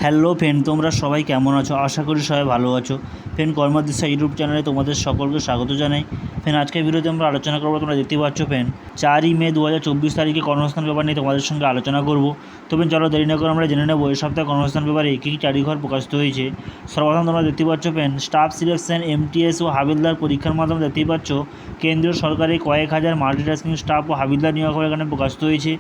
Hello friend, তোমরা সবাই কেমন আছো? আশা করি সবাই ভালো আছো। ফ্রেন্ড, কর্মদিশা ইউটিউব চ্যানেলে তোমাদের সকলকে স্বাগত জানাই। ফ্রেন্ড, আজকের ভিডিওতে আমরা আলোচনা করবো, তোমরা দেখতে পাচ্ছ ফ্রেন্ড 4ই মে 2024 তারিখে কর্মসংস্থান ব্যাপার নিয়ে তোমাদের সঙ্গে আলোচনা করব। তো ফ্রেন্ড, চলো দেরি না করে আমরা জেনে নেবো এই সপ্তাহে কর্মসংস্থান ব্যাপারে কী কী তারিখঘর প্রকাশিত হয়েছে। সর্বপ্রথম তোমরা দেখতে পাচ্ছ ফ্রেন্ড স্টাফ সিলেকশন এমটিএস ও হাবিলদার পরীক্ষার মাধ্যমে দেখতেই পাচ্ছ কেন্দ্রীয় সরকারি কয়েক হাজার মাল্টিটাস্কিং স্টাফ ও হাবিলদার নিয়োগ করে এখানে প্রকাশিত হয়েছে।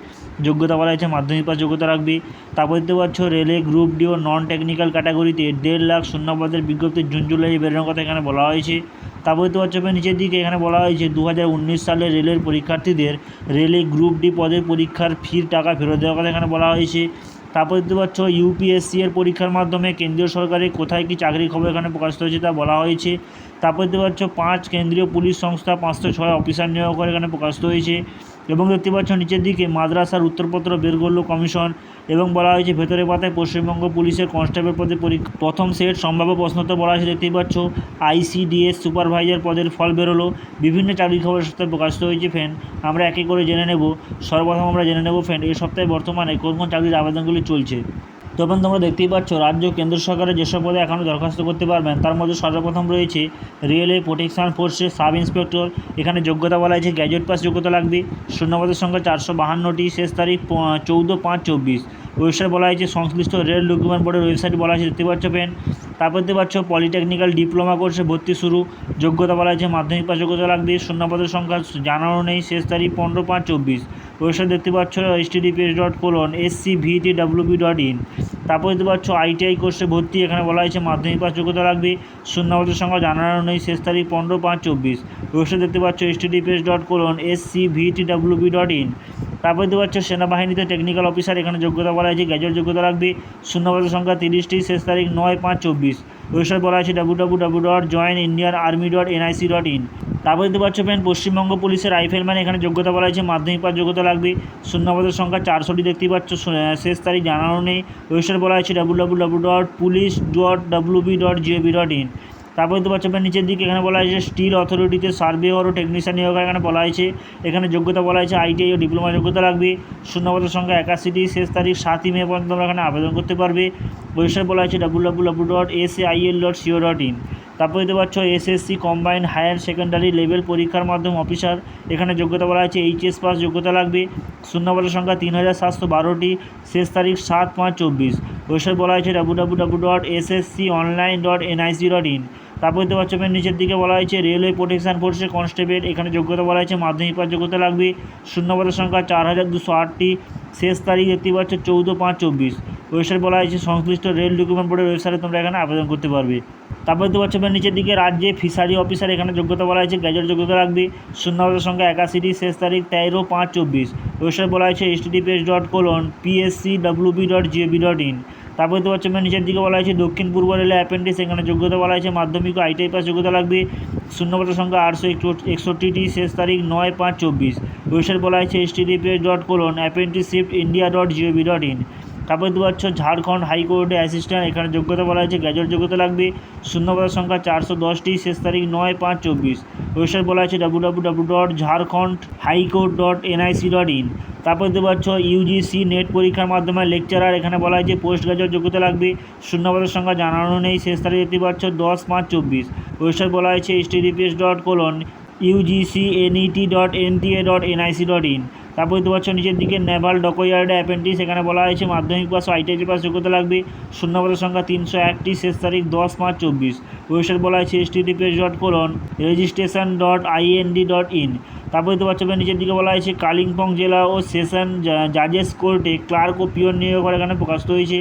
যোগ্যতা বলা হয়েছে মাধ্যমিক পাস যোগ্যতা রাখবে। তারপর দেখতে পাচ্ছ রেলে গ্রুপ ডি ও নন টেকনিক্যাল ক্যাটাগরিতে 1.5 লাখ শূন্যপদের বিজ্ঞপ্তি জুন জুলাই বেরোনোর কথা এখানে বলা হয়েছে। তারপর দেখতে পাচ্ছ নিচের দিকে এখানে বলা হয়েছে 2019 সালে রেলের পরীক্ষার্থীদের রেলে গ্রুপ ডি পদের পরীক্ষার ফির টাকা ফেরত দেওয়ার কথা এখানে বলা হয়েছে। তারপর দেখতে পাচ্ছ ইউপিএসসি এর পরীক্ষার মাধ্যমে কেন্দ্রীয় সরকারের কোথায় কী চাকরির খবর এখানে প্রকাশিত হয়েছে তা বলা হয়েছে। তারপর দেখতে পাচ্ছ 5 কেন্দ্রীয় পুলিশ সংস্থা 506 অফিসার নিয়োগ করে এখানে প্রকাশিত হয়েছে। এবং দেখতে পাচ্ছ নিচের দিকে মাদ্রাসার উত্তরপত্র বের করলো কমিশন। এবং বলা হয়েছে ভেতরে পাতায় পশ্চিমবঙ্গ পুলিশের কনস্টেবল পদে পরীক্ষা প্রথম সেট সম্ভাব্য প্রশ্নোত্তর বলা হয়েছে। দেখতেই পাচ্ছ আইসিডিএস সুপারভাইজার পদের ফল বেরোলো। বিভিন্ন চাকরির খবর সপ্তাহে প্রকাশিত হয়েছে ফ্রেন্ড, আমরা একে করে জেনে নেব। সর্বপ্রথম আমরা জেনে নেব ফ্রেন্ড এই সপ্তাহে বর্তমানে কোন কোন চাকরির আবেদনগুলি চলছে। তখন তোমরা দেখতেই পাচ্ছ রাজ্য কেন্দ্র সরকারের যেসব পদে এখনও দরখাস্ত করতে পারবেন তার মধ্যে সর্বপ্রথম রয়েছে রেলওয়ে প্রোটেকশন ফোর্সের সাব ইন্সপেক্টর। এখানে যোগ্যতা বলা হয়েছে গ্র্যাজুয়েট পাস যোগ্যতা লাগবে। শূন্যপদের সংখ্যা 452টি, শেষ তারিখ 14/5/24। ওয়েবসাইট বলা হয়েছে সংশ্লিষ্ট রেল রিক্রুটমেন্ট বোর্ডের ওয়েবসাইট বলা হয়েছে, দেখতে পাচ্ছ পেন। তারপর দেখতে পাচ্ছ পলিটেকনিক্যাল ডিপ্লোমা কোর্সে ভর্তি শুরু। যোগ্যতা বলা হয়েছে মাধ্যমিক পাস যোগ্যতা লাগবে। শূন্যপদের সংখ্যা জানানো নেই, শেষ তারিখ 15/5/24। ওয়েবসাইট দেখতে পাচ্ছ https://scvtwb.in। তারপর দেখতে পাচ্ছ আইটিআই কোর্সে ভর্তি, এখানে বলা হয়েছে মাধ্যমিক পাস যোগ্যতা লাগবে। শূন্যপদের সংখ্যা জানানো নেই, শেষ তারিখ 15/5/24। ওয়েবসাইট দেখতে পাচ্ছ https://scvtwb.in। তারপর দেখতে পাচ্ছ সেনাবাহিনীতে টেকনিক্যাল অফিসার, এখানে যোগ্যতা বলা হয়েছে গ্র্যাজুয়েট যোগ্যতা লাগবে। শূন্যপদের সংখ্যা 30টি, শেষ তারিখ 9/5/24। ওয়েবসাইট বলা হয়েছে www.joinindianarmy.nic.in। তারপর দেখতে পাচ্ছ ফ্রেন্ড পশ্চিমবঙ্গ পুলিশের রাইফেলম্যান, এখানে যোগ্যতা বলা হয়েছে মাধ্যমিক পাস যোগ্যতা লাগবে। শূন্যপদের সংখ্যা 400টি দেখতেই পাচ্ছ, শেষ তারিখ জানানো নেই। ওয়েবসাইট বলা হয়েছে www.police.wb.gov.in। তারপর দেখতে পাচ্ছ নিচের দিকে এখানে বলা হয়েছে স্টিল অথরিটিতে সার্ভেয়র ও টেকনিশিয়ান নিয়োগ এখানে বলা হয়েছে। এখানে যোগ্যতা বলা হয়েছে আইটিআই ও ডিপ্লোমা যোগ্যতা লাগবে। শূন্যপদের সংখ্যা 81টি, শেষ তারিখ 7ই মে পর্যন্ত তোমরা এখানে আবেদন করতে পারবে। ওয়েবসাইট বলা হয়েছে www.sail.co.in। তারপর দেখতে পাচ্ছ SSC combined higher secondary level পরীক্ষার মাধ্যমে অফিসার, এখানে যোগ্যতা বলা হয়েছে এইচএস পাস যোগ্যতা লাগবে। শূন্যপদের সংখ্যা 3712টি, শেষ তারিখ 7/5/24। ওয়েবসাইট বলা হয়েছে www.ssconline.nic.in। তারপর দেখতে পাচ্ছ নিচের দিকে বলা হয়েছে রেলওয়ে প্রোটেকশন ফোর্সের কনস্টেবল, এখানে যোগ্যতা বলা হয়েছে মাধ্যমিক পাস যোগ্যতা লাগবে। শূন্যপদের সংখ্যা 4208টি, শেষ তারিখ দেখতে পাচ্ছ 14/5/24। ওয়েবসাইট বলা হয়েছে সংশ্লিষ্ট রেল রিক্রুটমেন্ট বোর্ডের ওয়েবসাইটে তোমরা এখানে আবেদন করতে পারবে। তারপর দেখতে পাচ্ছ নিচের দিকে রাজ্যে ফিশারি অফিসার, এখানে যোগ্যতা বলা হয়েছে গ্র্যাজুয়েট যোগ্যতা লাগবে। শূন্যপদের সংখ্যা 81টি, শেষ তারিখ 13/5/24। ওয়েবসাইট বলা হয়েছে https://pscwb.gov.in। তারপর দেখতে পাচ্ছ নিচের দিকে বলা হয়েছে দক্ষিণ পূর্ব রেলে অ্যাপেন্ডিক্স, এখানে যোগ্যতা বলা হয়েছে মাধ্যমিক ও আইটিআই পাস যোগ্যতা লাগবে। শূন্যপদের সংখ্যা 861টি, শেষ তারিখ 9/5/24। ওয়েবসাইট বলা হয়েছে https://apprenticeshipindia.gov.in। তারপর দেখতে পাচ্ছ ঝাড়খণ্ড হাইকোর্টে অ্যাসিস্ট্যান্ট, এখানে যোগ্যতা বলা হয়েছে গ্র্যাজুয়েট যোগ্যতা লাগবে। শূন্যপদের সংখ্যা 410টি, শেষ তারিখ 9/5/24। ওয়েবসাইট বলা হয়েছে www.jharkhandhighcourt.nic.in। তারপর দেখতে পাচ্ছ ইউজিসি নেট পরীক্ষার মাধ্যমে লেকচারার, এখানে বলা হয়েছে পোস্ট গ্র্যাজুয়েট যোগ্যতা লাগবে। শূন্যপদের সংখ্যা জানানো নেই, শেষ তারিখ দেখতে পাচ্ছ 10/5/24। ওয়েবসাইট বলা হয়েছে https://ugcnet.nta.nic.in। তারপর দেখতে পাচ্ছ নিচের দিকে নেভাল ডকইয়ার্ডে অ্যাপেন্টিস, এখানে বলা হয়েছে মাধ্যমিক পাস ও আইটিআই পাস যোগ্যতা লাগবে। শূন্যপদের সংখ্যা 301টি, শেষ তারিখ 10/5/24। ওয়েবসাইট বলা হয়েছে https://registration.ind.in। তারপর দেখতে পাচ্ছ নিচের দিকে বলা হয়েছে কালিম্পং জেলা ও সেশন জাজেস কোর্টে ক্লার্ক ও পিওন নিয়োগ এখানে প্রকাশিত হয়েছে।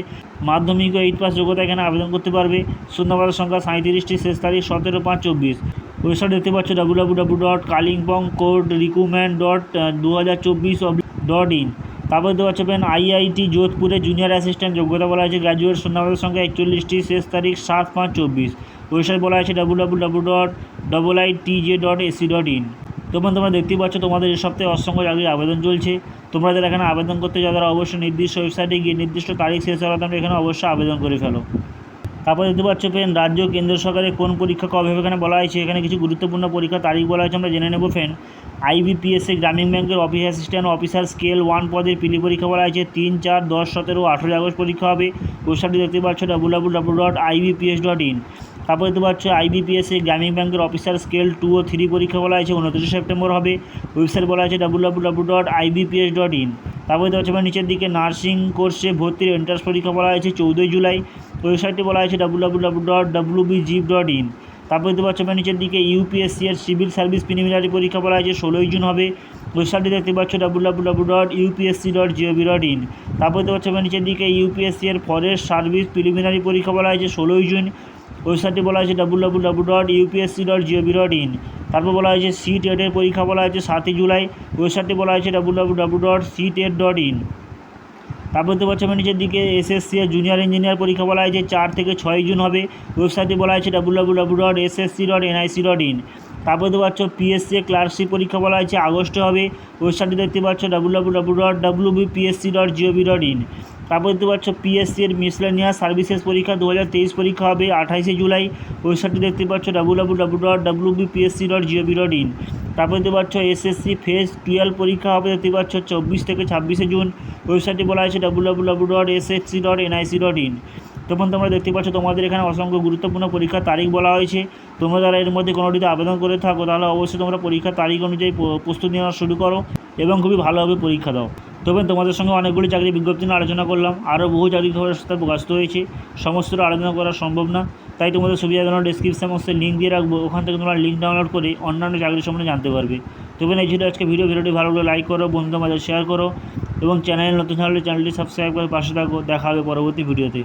মাধ্যমিক ও 8 পাস যোগ্যতা এখানে আবেদন করতে পারবে। শূন্যপদের সংখ্যা 37টি, শেষ তারিখ 17/5/24। ওয়েবসাইট দেখতে পাচ্ছ www.kalimpongcourtrecruitment.2024.in। তারপর দেখতে পাচ্ছ আইআইটি যোধপুরে জুনিয়র অ্যাসিস্ট্যান্ট, যোগ্যতা বলা হয়েছে গ্র্যাজুয়েট। শূন্যপদের সংখ্যা 41টি, শেষ তারিখ 7/5/24। ওয়েবসাইট বলা হয়েছে www.iitj.ac.in। তোমরা দেখতেই পাচ্ছ তোমাদের এই সপ্তাহে অসংখ্য চাকরির আবেদন চলছে। তোমরা যারা এখানে আবেদন করতে যাও তারা অবশ্যই নির্দিষ্ট ওয়েবসাইটে গিয়ে নির্দিষ্ট তারিখ শেষ হওয়ার তোমরা এখানে অবশ্যই আবেদন করে ফেলো। তারপর দেখতে পাচ্ছ ফ্রেন্ড রাজ্য কেন্দ্র সরকারের কোন পরীক্ষা কবে হবে এখানে বলা হয়েছে। এখানে কিছু গুরুত্বপূর্ণ পরীক্ষা তারিখ বলা হয়েছে, আমরা জেনে নেব ফ্রেন্ড। আইবিপিএসসি গ্রামীণ ব্যাংকের অফিস অ্যাসিস্ট্যান্ট অফিসার স্কেল 1 পদের পিলি পরীক্ষা বলা হয়েছে 3, 4, 10, 17, 18 আগস্ট পরীক্ষা হবে। ওয়েবসাইটটি দেখতে পাচ্ছ www.ibps.in। তারপর দেখতে পাচ্ছ আইবিপিএসসি গ্রামীণ ব্যাংকের অফিসার স্কেল 2 ও 3 পরীক্ষা বলা হয়েছে 29 সেপ্টেম্বর হবে। ওয়েবসাইট বলা হয়েছে www.ibps.in। তারপর দেখতে পাচ্ছ নিচের দিকে নার্সিং কোর্সে ভর্তির এন্ট্রান্স পরীক্ষা বলা হয়েছে 14 জুলাই। ওয়েবসাইটটি বলা হয়েছে www.wbgip.in। তারপর দেখতে পাচ্ছ নিচের দিকে ইউপিএসসি এর সিভিল সার্ভিস প্রিলিমিনারি পরীক্ষা বলা হয়েছে 16 জুন হবে। ওয়েবসাইটটি দেখতে পাচ্ছ www.upsc.gov.in। তারপর দেখতে পাচ্ছ নিচের দিকে ইউপিএসসি এর ফরেস্ট সার্ভিস প্রিলিমিনারি পরীক্ষা বলা হয়েছে 16 জুন। ওয়েবসাইটটি বলা হয়েছে www.upsc.gov.in। তারপর বলা হয়েছে CTET-এর পরীক্ষা বলা হয়েছে 7 জুলাই। ওয়েবসাইটটি বলা হয়েছে www.ctet.in। তারপর দেখতে পাচ্ছ নিচের দিকে এসএসসি এর জুনিয়র ইঞ্জিনিয়ার পরীক্ষা বলা হয়েছে 4 থেকে 6 জুন হবে। ওয়েবসাইটটি বলা হয়েছে www.ssc.nic.in। তারপর দেখতে পাচ্ছ পিএসসি ক্লার্কশিপ পরীক্ষা বলা হয়েছে আগস্টে হবে। ওয়েবসাইটটি দেখতে পাচ্ছ www.wbpsc.gov.in। তারপর দেখতে পাচ্ছ পিএসসি এর মিসলেনিয়াস সার্ভিসেস পরীক্ষা 2023 পরীক্ষা হবে 28 জুলাই। ওয়েবসাইটটি দেখতে পাচ্ছ www.wbpsc.gov.in। তারপর দেখতে পাচ্ছ এসএসসি ফেজ 12 পরীক্ষা হবে দেখতে পাচ্ছ 24 থেকে 26 জুন। ওয়েবসাইটটি বলা হয়েছে www.ssc.nic.in। তখন তোমরা দেখতে পাচ্ছ তোমাদের এখানে অসংখ্য গুরুত্বপূর্ণ পরীক্ষার তারিখ বলা হয়েছে। তোমরা যারা এর মধ্যে কোনোটিতে আবেদন করে থাকো তাহলে অবশ্যই তোমরা পরীক্ষার তারিখ অনুযায়ী প্রস্তুতি নেওয়া শুরু করো এবং খুবই ভালোভাবে পরীক্ষা দাও। তবে তোমাদের সঙ্গে অনেকগুলি চাকরি বিজ্ঞপ্তি নিয়ে আলোচনা করলাম, আরও বহু চাকরি খবরের সাথে প্রকাশিত হয়েছে, সমস্তটা আলোচনা করা সম্ভব না, তাই তোমাদের সুবিধার জন্য ডিসক্রিপশন বক্সে লিঙ্ক দিয়ে রাখবো, ওখান থেকে তোমরা লিঙ্ক ডাউনলোড করে অন্যান্য চাকরি সম্বন্ধে জানতে পারবে। তবে এই ছিল আজকে ভিডিওটি ভালো লাগলে লাইক করো, বন্ধুদের মাঝে শেয়ার করো এবং চ্যানেল নতুন হলে চ্যানেলটি সাবস্ক্রাইব করে পাশে থাকো। দেখা হবে পরবর্তী ভিডিওতে।